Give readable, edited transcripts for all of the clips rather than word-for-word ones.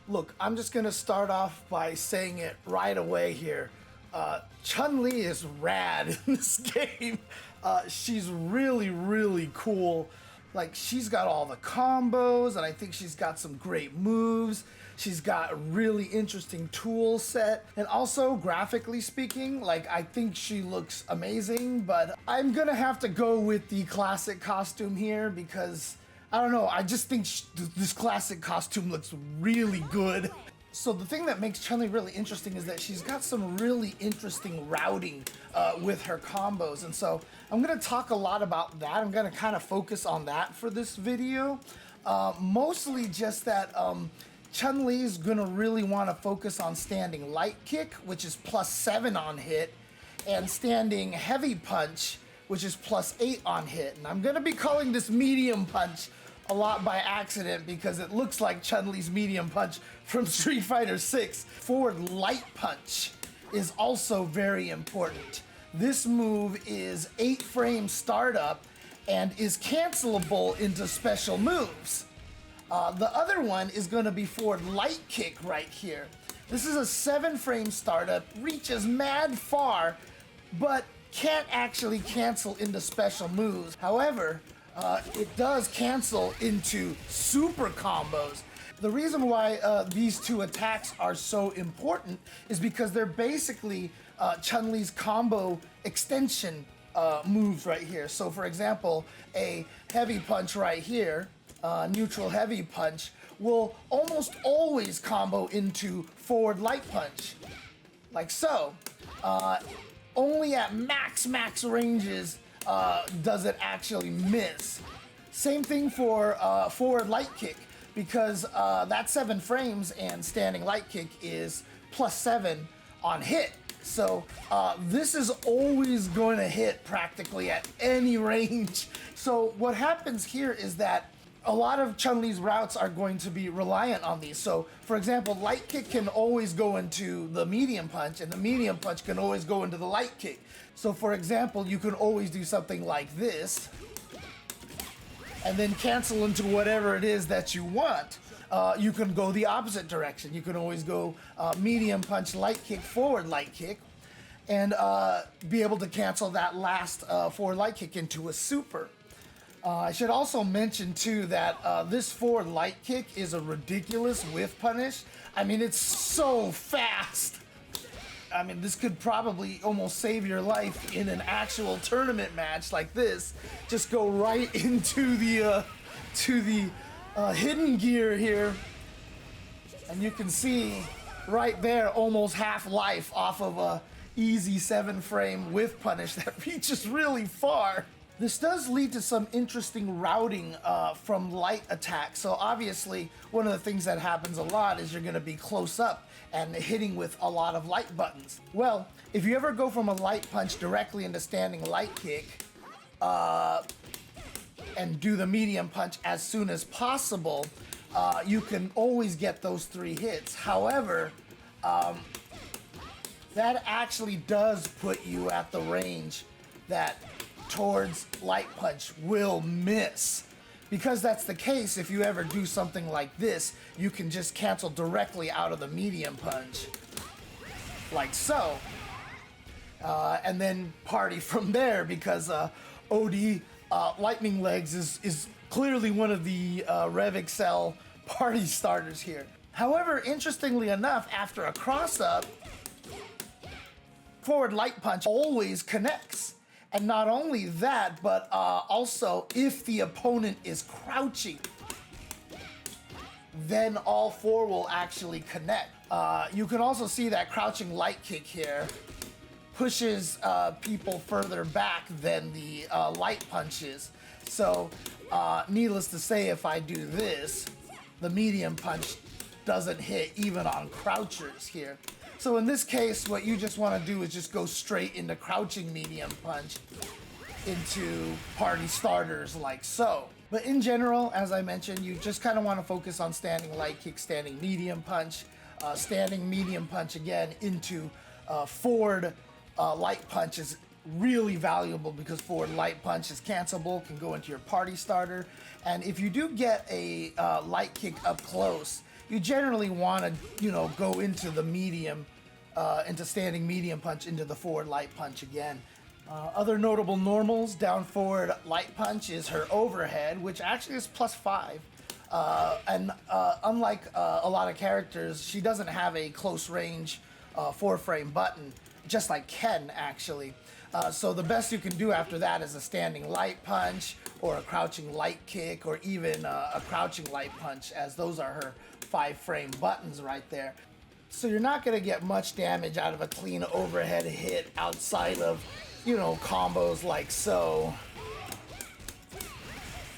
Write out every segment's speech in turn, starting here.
Look, I'm just gonna start off by saying it right away here. Chun-Li is rad in this game. She's really, really cool. Like, she's got all the combos, and I think she's got some great moves. She's got a really interesting tool set. And also, graphically speaking, like, I think she looks amazing, but I'm gonna have to go with the classic costume here because, I don't know, I just think this classic costume looks really good. So the thing that makes Chun-Li really interesting is that she's got some really interesting routing with her combos. And so I'm gonna talk a lot about that. I'm gonna kind of focus on that for this video. Mostly just that Chun-Li is gonna really wanna focus on standing light kick, which is +7 on hit, and standing heavy punch, which is +8 on hit. And I'm gonna be calling this medium punch a lot by accident because it looks like Chun-Li's medium punch from Street Fighter 6. Forward light punch is also very important. This move is 8 frame startup and is cancelable into special moves. The other one is going to be forward light kick right here. This is a 7 frame startup, reaches mad far, but can't actually cancel into special moves. However, it does cancel into super combos. The reason why these two attacks are so important is because they're basically Chun-Li's combo extension moves right here. So for example, a heavy punch right here, neutral heavy punch, will almost always combo into forward light punch, like so. Only at max ranges does it actually miss. Same thing for forward light kick, because that 7 frames and standing light kick is +7 on hit. So this is always going to hit practically at any range. So what happens here is that a lot of Chun-Li's routes are going to be reliant on these. So for example, light kick can always go into the medium punch, and the medium punch can always go into the light kick. So for example, you can always do something like this and then cancel into whatever it is that you want. You can go the opposite direction. You can always go medium punch, light kick, forward light kick, and be able to cancel that last forward light kick into a super. I should also mention too that this forward light kick is a ridiculous whiff punish. I mean, it's so fast. I mean, this could probably almost save your life in an actual tournament match like this. Just go right into the hidden gear here, and you can see right there almost half life off of a easy 7 frame whiff punish that reaches really far. This does lead to some interesting routing from light attacks. So obviously, one of the things that happens a lot is you're gonna be close up and hitting with a lot of light buttons. Well, if you ever go from a light punch directly into standing light kick and do the medium punch as soon as possible, you can always get those 3 hits. However, that actually does put you at the range that towards light punch will miss. Because that's the case, if you ever do something like this, you can just cancel directly out of the medium punch, like so, and then party from there, because OD Lightning Legs is clearly one of the Rev Excel party starters here. However, interestingly enough, after a cross-up, forward light punch always connects. And not only that, but also if the opponent is crouching, then all 4 will actually connect. You can also see that crouching light kick here pushes people further back than the light punches. So needless to say, if I do this, the medium punch doesn't hit even on crouchers here. So in this case, what you just want to do is just go straight into crouching medium punch into party starters like so. But in general, as I mentioned, you just kind of want to focus on standing light kick, standing medium punch, standing medium punch again into forward light punch is really valuable because forward light punch is cancelable, can go into your party starter. And if you do get a light kick up close, you generally want to, you know, go into the medium, into standing medium punch, into the forward light punch again. Other notable normals, down forward light punch is her overhead, which actually is +5. And unlike a lot of characters, she doesn't have a close range 4-frame button, just like Ken actually. So the best you can do after that is a standing light punch or a crouching light kick or even a crouching light punch, as those are her 5-frame buttons right there. So you're not going to get much damage out of a clean overhead hit outside of, you know, combos like so,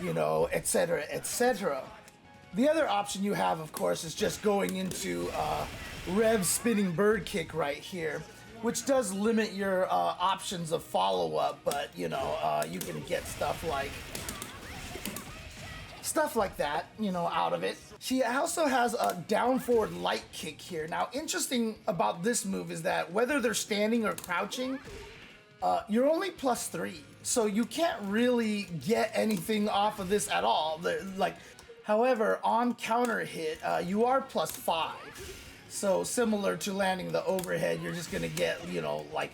you know, etc., etc. The other option you have, of course, is just going into Rev spinning bird kick right here, which does limit your options of follow-up, but, you know, you can get stuff like that, you know, out of it. She also has a down forward light kick here. Now, interesting about this move is that whether they're standing or crouching, you're only +3, so you can't really get anything off of this at all. However, on counter hit, you are +5. So similar to landing the overhead, you're just gonna get, you know, like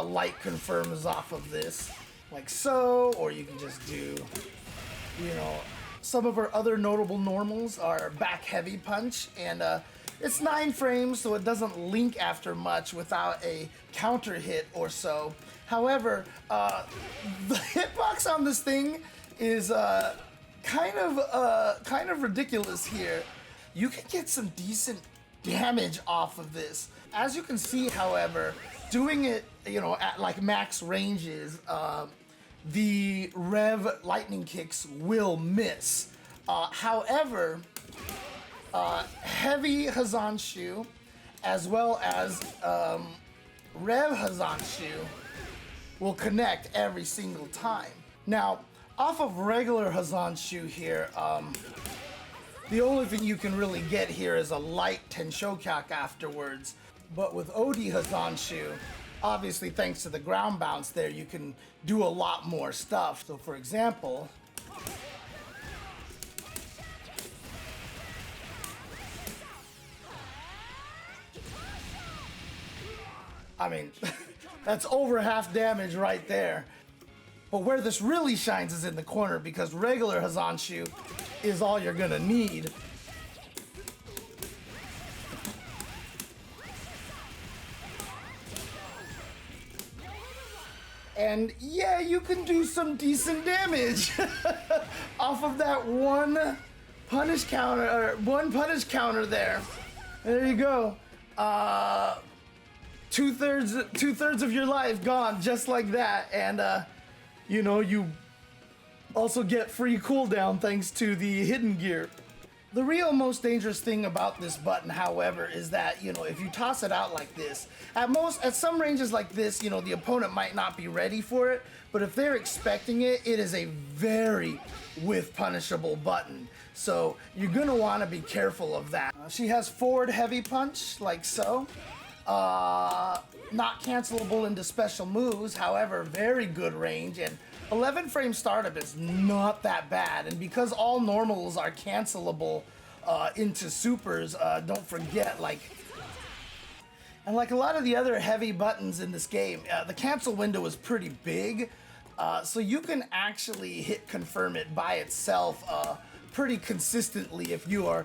light confirms off of this, like so, or you can just do, you know, some of her other notable normals are back heavy punch, and it's 9 frames, so it doesn't link after much without a counter hit or so. However, the hitbox on this thing is kind of ridiculous here. You can get some decent damage off of this. As you can see, however, doing it, you know, at like max ranges, the Rev lightning kicks will miss. However, heavy Hazanshu as well as Rev Hazanshu will connect every single time. Now, off of regular Hazanshu here, the only thing you can really get here is a light Tenshokyak afterwards. But with Odi Hazanshu, obviously thanks to the ground bounce there, you can do a lot more stuff. So for example, I mean, that's over half damage right there. But where this really shines is in the corner, because regular Hazanshu is all you're gonna need. And yeah, you can do some decent damage off of that one punish counter there. There you go. Two-thirds of your life gone just like that, and you know, you also get free cooldown thanks to the hidden gear. The real most dangerous thing about this button, however, is that, you know, if you toss it out like this, at some ranges like this, you know, the opponent might not be ready for it, but if they're expecting it, it is a very whiff punishable button. So you're gonna wanna be careful of that. She has forward heavy punch, like so. Not cancelable into special moves, however, very good range, and 11 frame startup is not that bad. And because all normals are cancelable into supers, don't forget, like a lot of the other heavy buttons in this game, the cancel window is pretty big, so you can actually hit confirm it by itself pretty consistently if you're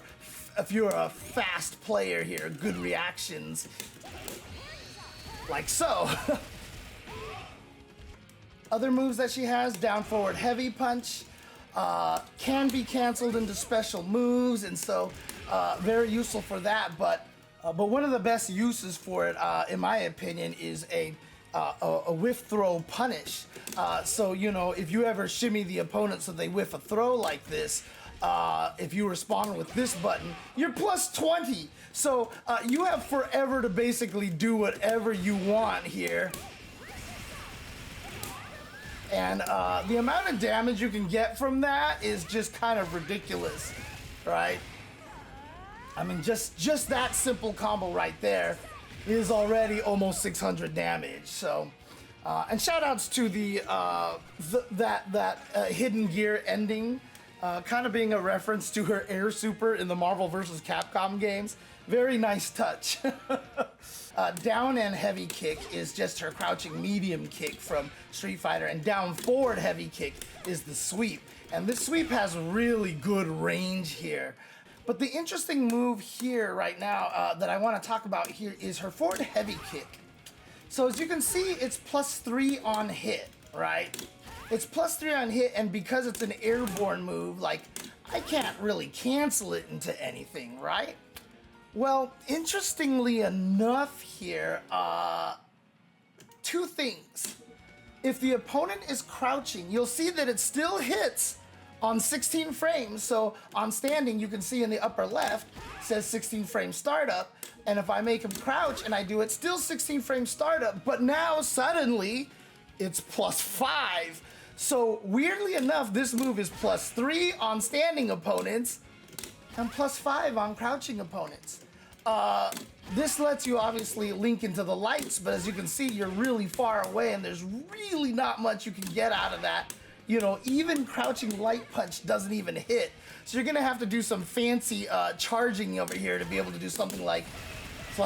a fast player here, good reactions. Like so. Other moves that she has, down forward heavy punch, can be canceled into special moves, and so very useful for that. But one of the best uses for it, in my opinion, is a whiff throw punish. So, you know, if you ever shimmy the opponent so they whiff a throw like this, if you respond with this button, you're +20. So you have forever to basically do whatever you want here. And the amount of damage you can get from that is just kind of ridiculous, right? I mean, just that simple combo right there is already almost 600 damage. So, and shout outs to the hidden gear ending. kind of being a reference to her air super in the Marvel vs. Capcom games. Very nice touch. Down and heavy kick is just her crouching medium kick from Street Fighter, and down forward heavy kick is the sweep. And this sweep has really good range here. But the interesting move here right now that I want to talk about here is her forward heavy kick. So as you can see, it's +3 on hit, right? It's +3 on hit, and because it's an airborne move, like, I can't really cancel it into anything, right? Well, interestingly enough here, two things. If the opponent is crouching, you'll see that it still hits on 16 frames. So on standing, you can see in the upper left, it says 16 frame startup. And if I make him crouch and I do it, still 16 frame startup, but now suddenly it's +5. So weirdly enough, this move is +3 on standing opponents and +5 on crouching opponents. This lets you obviously link into the lights, but as you can see, you're really far away and there's really not much you can get out of that. You know, even crouching light punch doesn't even hit. So you're gonna have to do some fancy charging over here to be able to do something like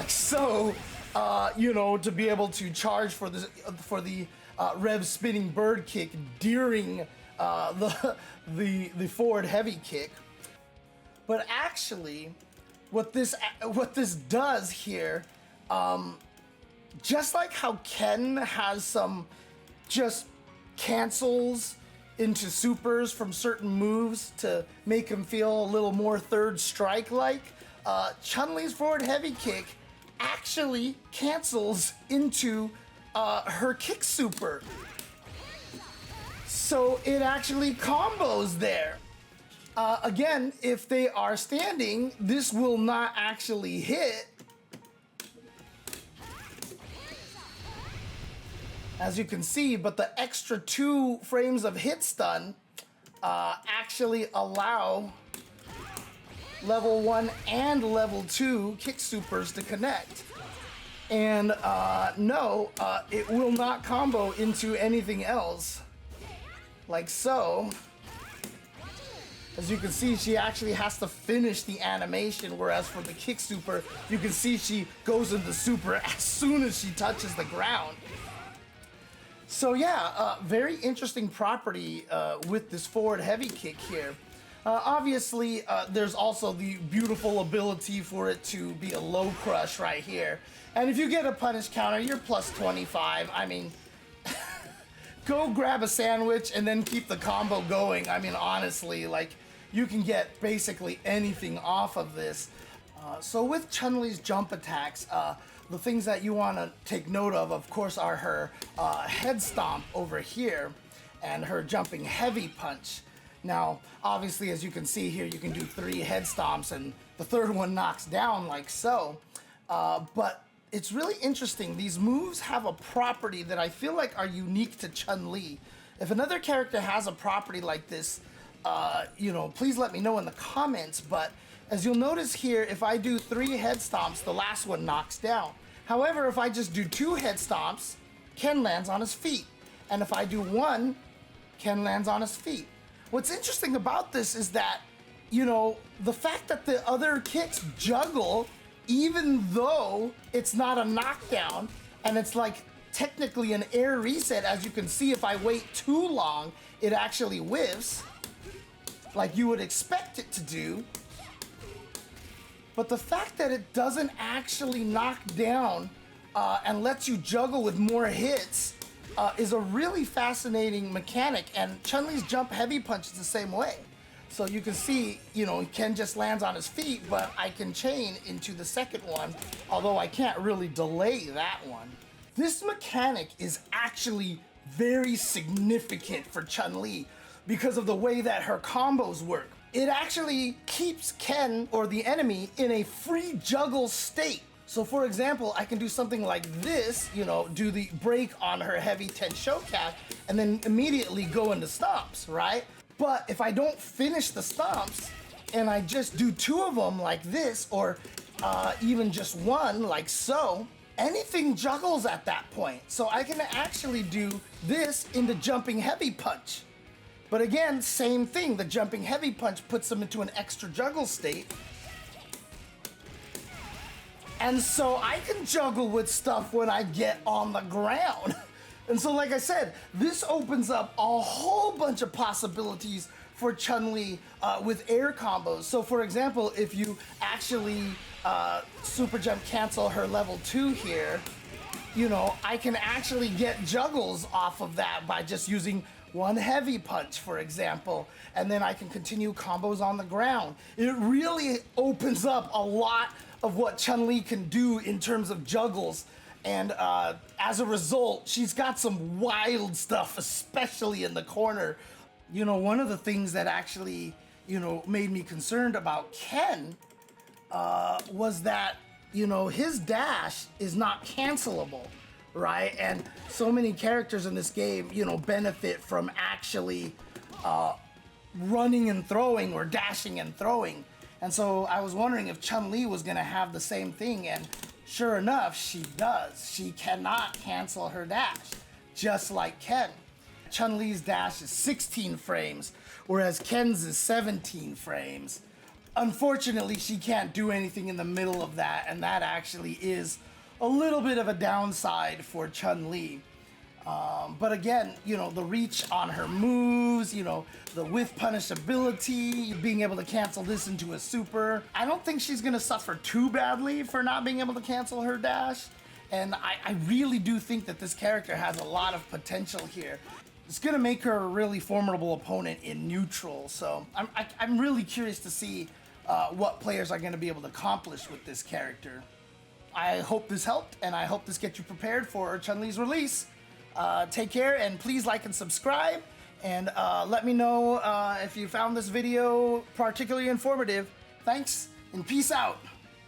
so, you know, to be able to charge for the Rev spinning bird kick during the forward heavy kick. But actually, what this does here, just like how Ken has some just cancels into supers from certain moves to make him feel a little more third strike like, Chun-Li's forward heavy kick actually cancels into her kick super. So it actually combos there. Again, if they are standing, this will not actually hit. As you can see, but the extra 2 frames of hit stun actually allow level 1 and level 2 kick supers to connect. And no, it will not combo into anything else. Like so. As you can see, she actually has to finish the animation, whereas for the kick super, you can see she goes into super as soon as she touches the ground. So yeah, very interesting property with this forward heavy kick here. Obviously, there's also the beautiful ability for it to be a low crush right here. And if you get a punish counter, you're +25. I mean, go grab a sandwich and then keep the combo going. I mean, honestly, like, you can get basically anything off of this. So with Chun-Li's jump attacks, the things that you want to take note of course, are her head stomp over here and her jumping heavy punch. Now, obviously, as you can see here, you can do 3 head stomps and the third one knocks down like so. But it's really interesting. These moves have a property that I feel like are unique to Chun-Li. If another character has a property like this, you know, please let me know in the comments. But as you'll notice here, if I do 3 head stomps, the last one knocks down. However, if I just do 2 head stomps, Ken lands on his feet. And if I do 1, Ken lands on his feet. What's interesting about this is that, you know, the fact that the other kicks juggle, even though it's not a knockdown, and it's like technically an air reset, as you can see, if I wait too long, it actually whiffs, like you would expect it to do. But the fact that it doesn't actually knock down and lets you juggle with more hits is a really fascinating mechanic, and Chun-Li's jump heavy punch is the same way. So you can see, you know, Ken just lands on his feet, but I can chain into the second one, although I can't really delay that one. This mechanic is actually very significant for Chun-Li because of the way that her combos work. It actually keeps Ken, or the enemy, in a free juggle state. So for example, I can do something like this, you know, do the break on her heavy 10 showcap, and then immediately go into stomps, right? But if I don't finish the stomps, and I just do 2 of them like this, or even just 1 like so, anything juggles at that point. So I can actually do this into jumping heavy punch. But again, same thing. The jumping heavy punch puts them into an extra juggle state. And so I can juggle with stuff when I get on the ground. And so, like I said, this opens up a whole bunch of possibilities for Chun-Li with air combos. So for example, if you actually super jump cancel her level 2 here, you know, I can actually get juggles off of that by just using one heavy punch, for example, and then I can continue combos on the ground. It really opens up a lot of what Chun-Li can do in terms of juggles. And as a result, she's got some wild stuff, especially in the corner. You know, one of the things that actually, you know, made me concerned about Ken was that, you know, his dash is not cancelable, right? And so many characters in this game, you know, benefit from actually running and throwing or dashing and throwing. And so I was wondering if Chun-Li was gonna have the same thing, and sure enough, she does. She cannot cancel her dash, just like Ken. Chun-Li's dash is 16 frames, whereas Ken's is 17 frames. Unfortunately, she can't do anything in the middle of that, and that actually is a little bit of a downside for Chun-Li. But again, you know, the reach on her moves, you know, the whiff punish ability, being able to cancel this into a super. I don't think she's gonna suffer too badly for not being able to cancel her dash. And I really do think that this character has a lot of potential here. It's gonna make her a really formidable opponent in neutral. So I'm really curious to see what players are gonna be able to accomplish with this character. I hope this helped, and I hope this gets you prepared for Chun-Li's release. Take care, and please like and subscribe, and let me know if you found this video particularly informative. Thanks, and peace out.